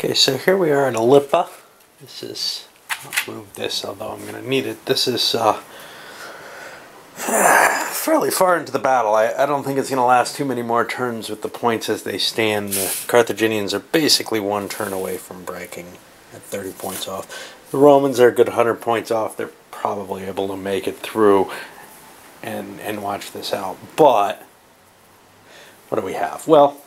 Okay, so here we are at Ilipa. This is, I'll move this, although I'm going to need it. This is fairly far into the battle. I don't think it's going to last too many more turns with the points as they stand. The Carthaginians are basically one turn away from breaking at 30 points off. The Romans are a good 100 points off. They're probably able to make it through and watch this out. But what do we have? Well,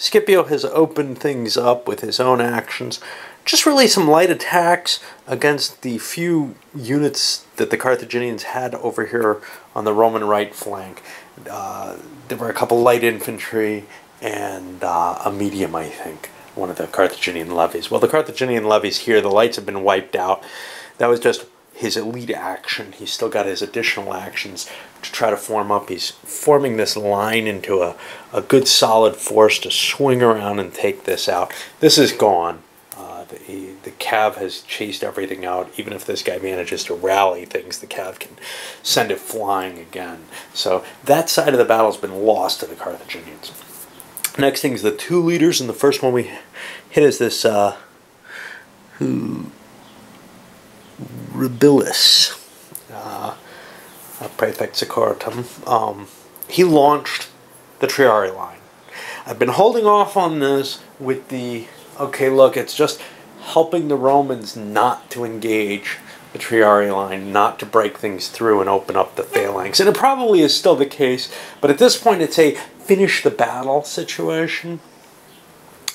Scipio has opened things up with his own actions. Just really some light attacks against the few units that the Carthaginians had over here on the Roman right flank. There were a couple light infantry and a medium, I think, one of the Carthaginian levies. Well, the Carthaginian levies here, the lights have been wiped out. That was just his elite action. He's still got his additional actions to try to form up. He's forming this line into a good solid force to swing around and take this out. This is gone. The cav has chased everything out. Even if this guy manages to rally things, the cav can send it flying again. So that side of the battle has been lost to the Carthaginians. Next thing is the two leaders, and the first one we hit is this Rubilus, Praefect Secoritum. He launched the Triarii line. I've been holding off on this with the, okay, look, it's just helping the Romans not to engage the Triarii line, not to break things through and open up the phalanx. And it probably is still the case, but at this point it's a finish the battle situation.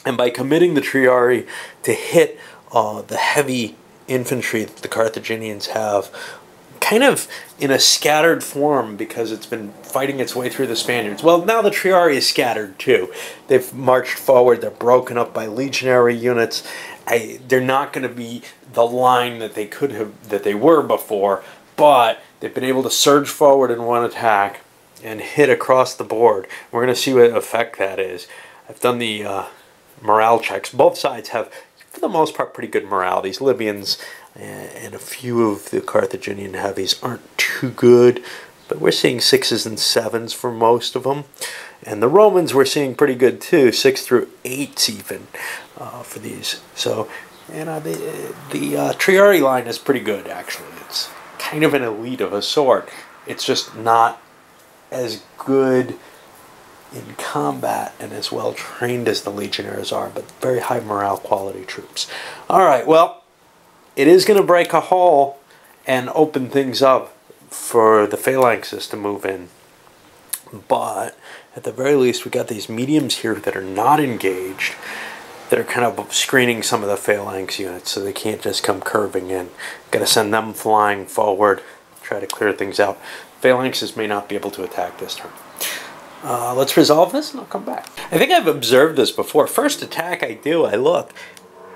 And by committing the Triarii to hit the heavy infantry that the Carthaginians have, kind of in a scattered form because it's been fighting its way through the Spaniards. Well, now the Triarii is scattered too. They've marched forward. They're broken up by legionary units. They're not going to be the line that they could have, that they were before, but they've been able to surge forward in one attack and hit across the board. We're going to see what effect that is. I've done the morale checks. Both sides have, for the most part, pretty good morale. These Libyans and a few of the Carthaginian heavies aren't too good, but we're seeing 6s and 7s for most of them. And the Romans we're seeing pretty good too, 6 through 8s even for these. So, you know, the Triarii line is pretty good actually. It's kind of an elite of a sort. It's just not as good in combat and as well trained as the legionaries are, but very high morale quality troops. All right, well, it is going to break a hole and open things up for the phalanxes to move in. But at the very least, we got these mediums here that are not engaged, that are kind of screening some of the phalanx units so they can't just come curving in. Got to send them flying forward, try to clear things out. Phalanxes may not be able to attack this turn. Let's resolve this and I'll come back. I think I've observed this before. First attack I look,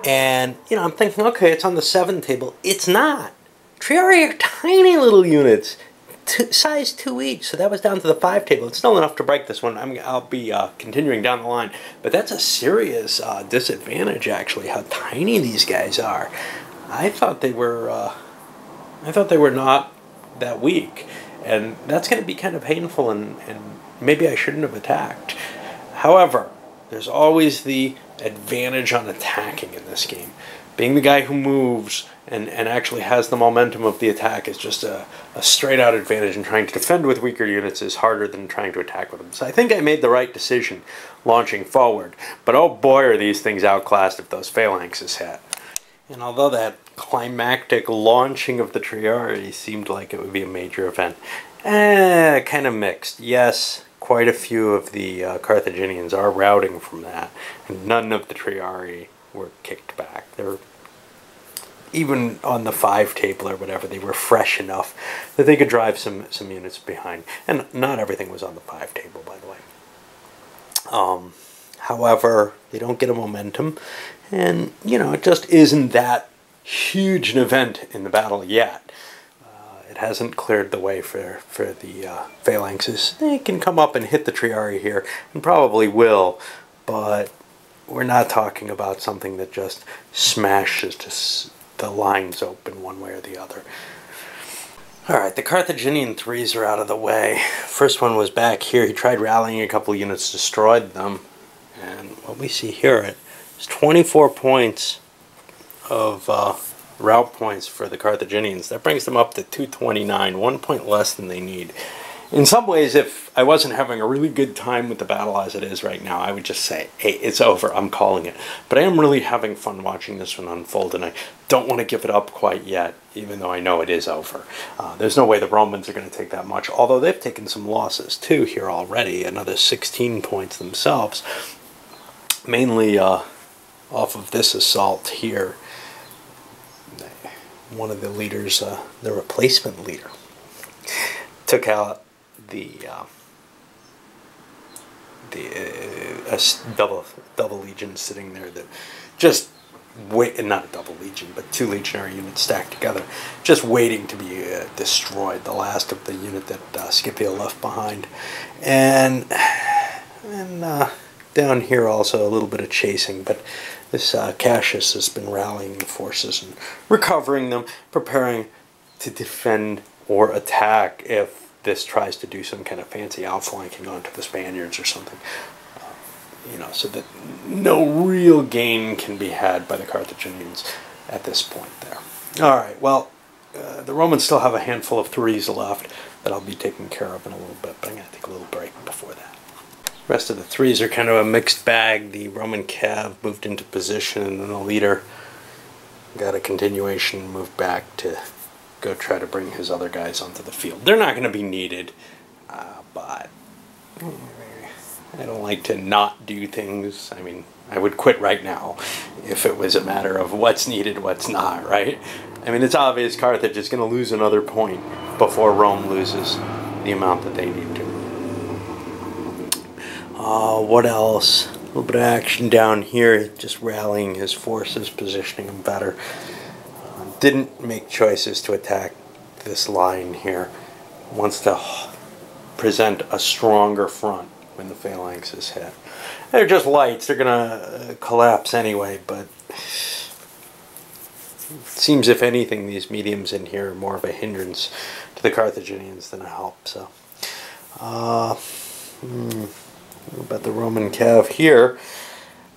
and you know, I'm thinking, okay, it's on the 7 table. It's not. Triarii are tiny little units, size 2 each, so that was down to the 5 table. It's still enough to break this one. I'll be continuing down the line, but that's a serious disadvantage actually, how tiny these guys are. I thought they were not that weak, and that's going to be kind of painful, and maybe I shouldn't have attacked. However, there's always the advantage on attacking in this game. Being the guy who moves and actually has the momentum of the attack is just a straight out advantage, and trying to defend with weaker units is harder than trying to attack with them. So I think I made the right decision launching forward. But oh boy, are these things outclassed if those phalanxes hit. And although that climactic launching of the Triarii seemed like it would be a major event, kind of mixed. Yes, quite a few of the Carthaginians are routing from that, and none of the Triarii were kicked back. They're, even on the 5 table or whatever, they were fresh enough that they could drive some units behind. And not everything was on the 5 table, by the way. However, they don't get a momentum, and you know, it just isn't that huge an event in the battle yet. It hasn't cleared the way for the phalanxes. They can come up and hit the Triarii here, and probably will, but we're not talking about something that just smashes the lines open one way or the other. Alright, the Carthaginian 3s are out of the way. First one was back here. He tried rallying a couple units, destroyed them. And what we see here at There's 24 points of route points for the Carthaginians. That brings them up to 229, 1 point less than they need. In some ways, if I wasn't having a really good time with the battle as it is right now, I would just say, hey, it's over, I'm calling it. But I am really having fun watching this one unfold, and I don't want to give it up quite yet, even though I know it is over. There's no way the Romans are going to take that much, although they've taken some losses too here already, another 16 points themselves, mainly off of this assault here. One of the leaders, the replacement leader, took out the double legion sitting there that just wait, not a double legion, but 2 legionary units stacked together, just waiting to be destroyed. The last of the unit that Scipio left behind, and down here also a little bit of chasing, but this Cassius has been rallying the forces and recovering them, preparing to defend or attack if this tries to do some kind of fancy outflanking onto the Spaniards or something. You know, so that no real gain can be had by the Carthaginians at this point there. Alright, well, the Romans still have a handful of 3s left that I'll be taking care of in a little bit, but I'm going to take a little break before that. The rest of the 3s are kind of a mixed bag. The Roman cav moved into position, and then the leader got a continuation, moved back to go try to bring his other guys onto the field. They're not going to be needed, but I don't like to not do things. I mean, I would quit right now if it was a matter of what's needed, what's not, right? I mean, it's obvious Carthage is going to lose another point before Rome loses the amount that they need to. What else? A little bit of action down here, just rallying his forces, positioning them better. Didn't make choices to attack this line here. Wants to present a stronger front when the phalanx is hit. They're just lights. They're going to collapse anyway, but it seems, if anything, these mediums in here are more of a hindrance to the Carthaginians than a help. So, what about the Roman cav here?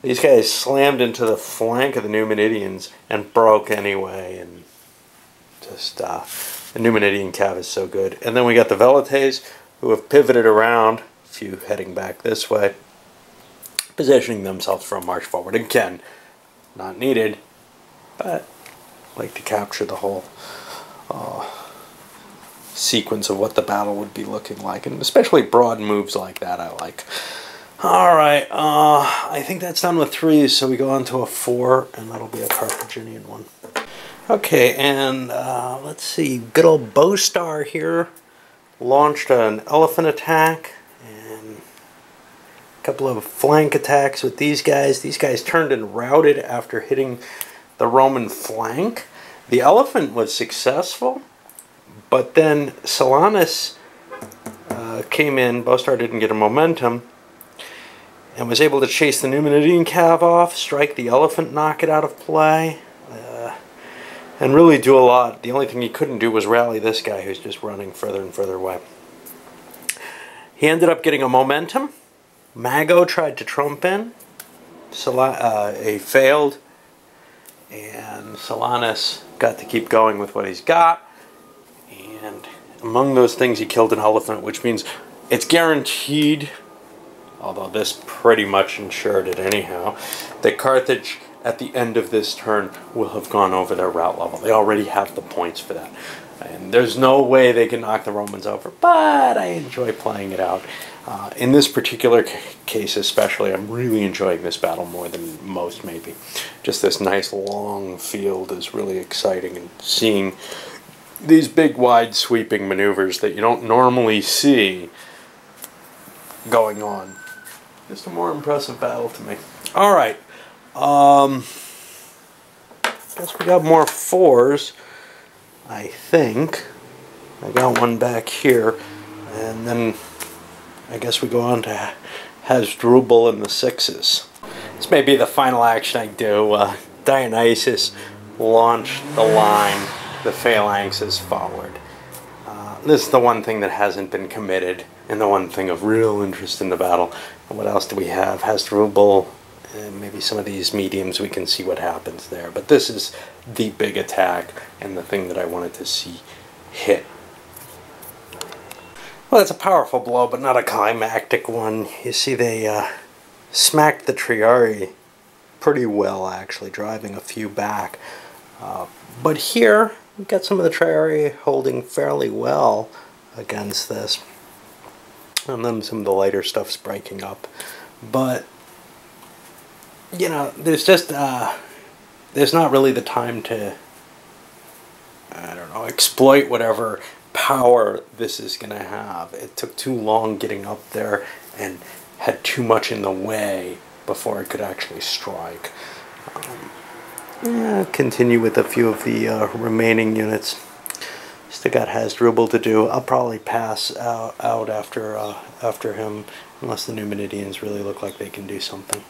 These guys slammed into the flank of the Numidians and broke anyway, and just the Numidian cav is so good. And then we got the Velites, who have pivoted around, a few heading back this way, positioning themselves for a march forward. Again, not needed, but I like to capture the whole sequence of what the battle would be looking like, and especially broad moves like that I like. Alright, I think that's done with 3s, so we go on to a 4, and that'll be a Carthaginian one. Okay, and let's see, good old Bowstar here launched an elephant attack, and a couple of flank attacks with these guys. These guys turned and routed after hitting the Roman flank. The elephant was successful, but then Silanus came in. Bowstar didn't get a momentum, and was able to chase the Numidian cav off, strike the elephant, knock it out of play, and really do a lot. The only thing he couldn't do was rally this guy who's just running further and further away. He ended up getting a momentum. Mago tried to trump in. He failed, and Silanus got to keep going with what he's got. And among those things, he killed an elephant, which means it's guaranteed, although this pretty much ensured it anyhow, that Carthage at the end of this turn will have gone over their route level. They already have the points for that. And there's no way they can knock the Romans over, but I enjoy playing it out. In this particular case especially, I'm really enjoying this battle more than most maybe. Just this nice long field is really exciting, and seeing these big wide sweeping maneuvers that you don't normally see going on. Just a more impressive battle to me. Alright. Guess we got more 4s, I think. I got one back here, and then I guess we go on to Hasdrubal and the 6s. This may be the final action I do. Dionysus launched the line, the phalanxes forward. This is the one thing that hasn't been committed, and the one thing of real interest in the battle. And what else do we have? Hasdrubal maybe some of these mediums we can see what happens there. But this is the big attack and the thing that I wanted to see hit. Well, it's a powerful blow, but not a climactic one. You see they smacked the Triarii pretty well, actually, driving a few back. But here, we've got some of the Triarii holding fairly well against this. And then some of the lighter stuff's breaking up. But, you know, there's just, there's not really the time to, I don't know, exploit whatever power this is going to have. It took too long getting up there and had too much in the way before it could actually strike. Continue with a few of the remaining units. Still got Hasdrubal to do. I'll probably pass out after him, unless the Numidians really look like they can do something.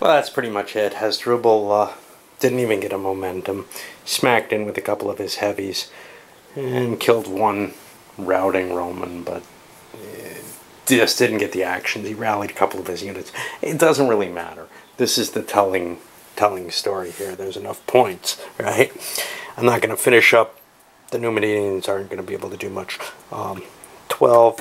Well, that's pretty much it. Hasdrubal didn't even get a momentum. Smacked in with a couple of his heavies and killed one routing Roman, but just didn't get the actions. He rallied a couple of his units. It doesn't really matter. This is the telling story here. There's enough points, right? I'm not going to finish up. The Numidians aren't going to be able to do much. 12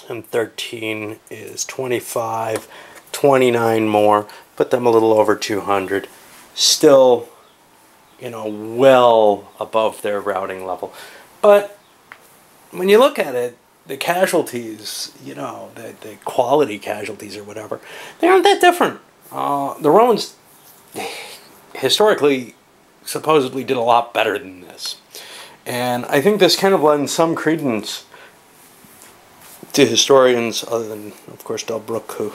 and 13 is 25, 29 more. Put them a little over 200. Still, you know, well above their routing level. But when you look at it, the casualties, you know, the quality casualties or whatever, they aren't that different. The Romans historically supposedly did a lot better than this. And I think this kind of lends some credence to historians, other than, of course, Delbruck, who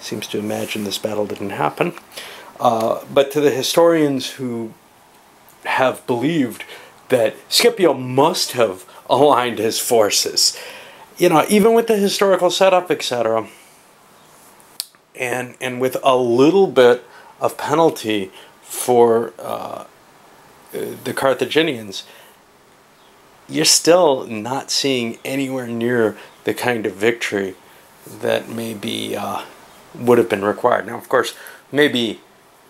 seems to imagine this battle didn't happen. But to the historians who have believed that Scipio must have aligned his forces. You know, even with the historical setup, etc., and with a little bit of penalty for the Carthaginians, you're still not seeing anywhere near the kind of victory that maybe would have been required. Now, of course, maybe,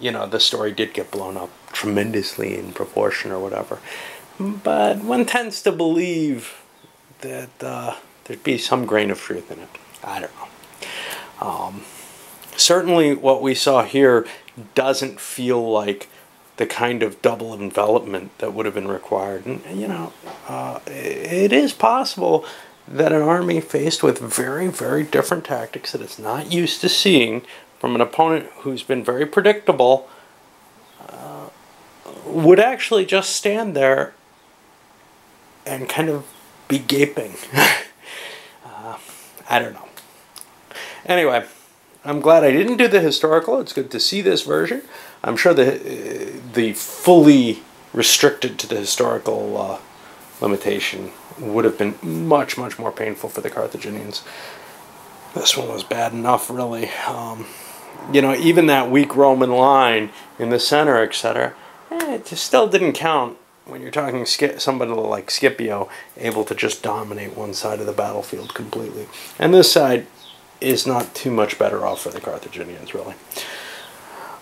you know, the story did get blown up tremendously in proportion or whatever. But one tends to believe that there'd be some grain of truth in it. I don't know. Certainly what we saw here doesn't feel like the kind of double envelopment that would have been required. And, you know, it is possible that an army faced with very, very different tactics that it's not used to seeing from an opponent who's been very predictable would actually just stand there and kind of be gaping. I don't know. Anyway, I'm glad I didn't do the historical. It's good to see this version. I'm sure the fully restricted to the historical limitation would have been much, much more painful for the Carthaginians. This one was bad enough, really. You know, even that weak Roman line in the center, etc., it just still didn't count when you're talking somebody like Scipio able to just dominate one side of the battlefield completely. And this side is not too much better off for the Carthaginians, really.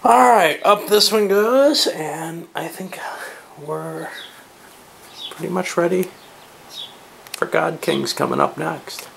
Alright, up this one goes, and I think we're pretty much ready for God Kings coming up next.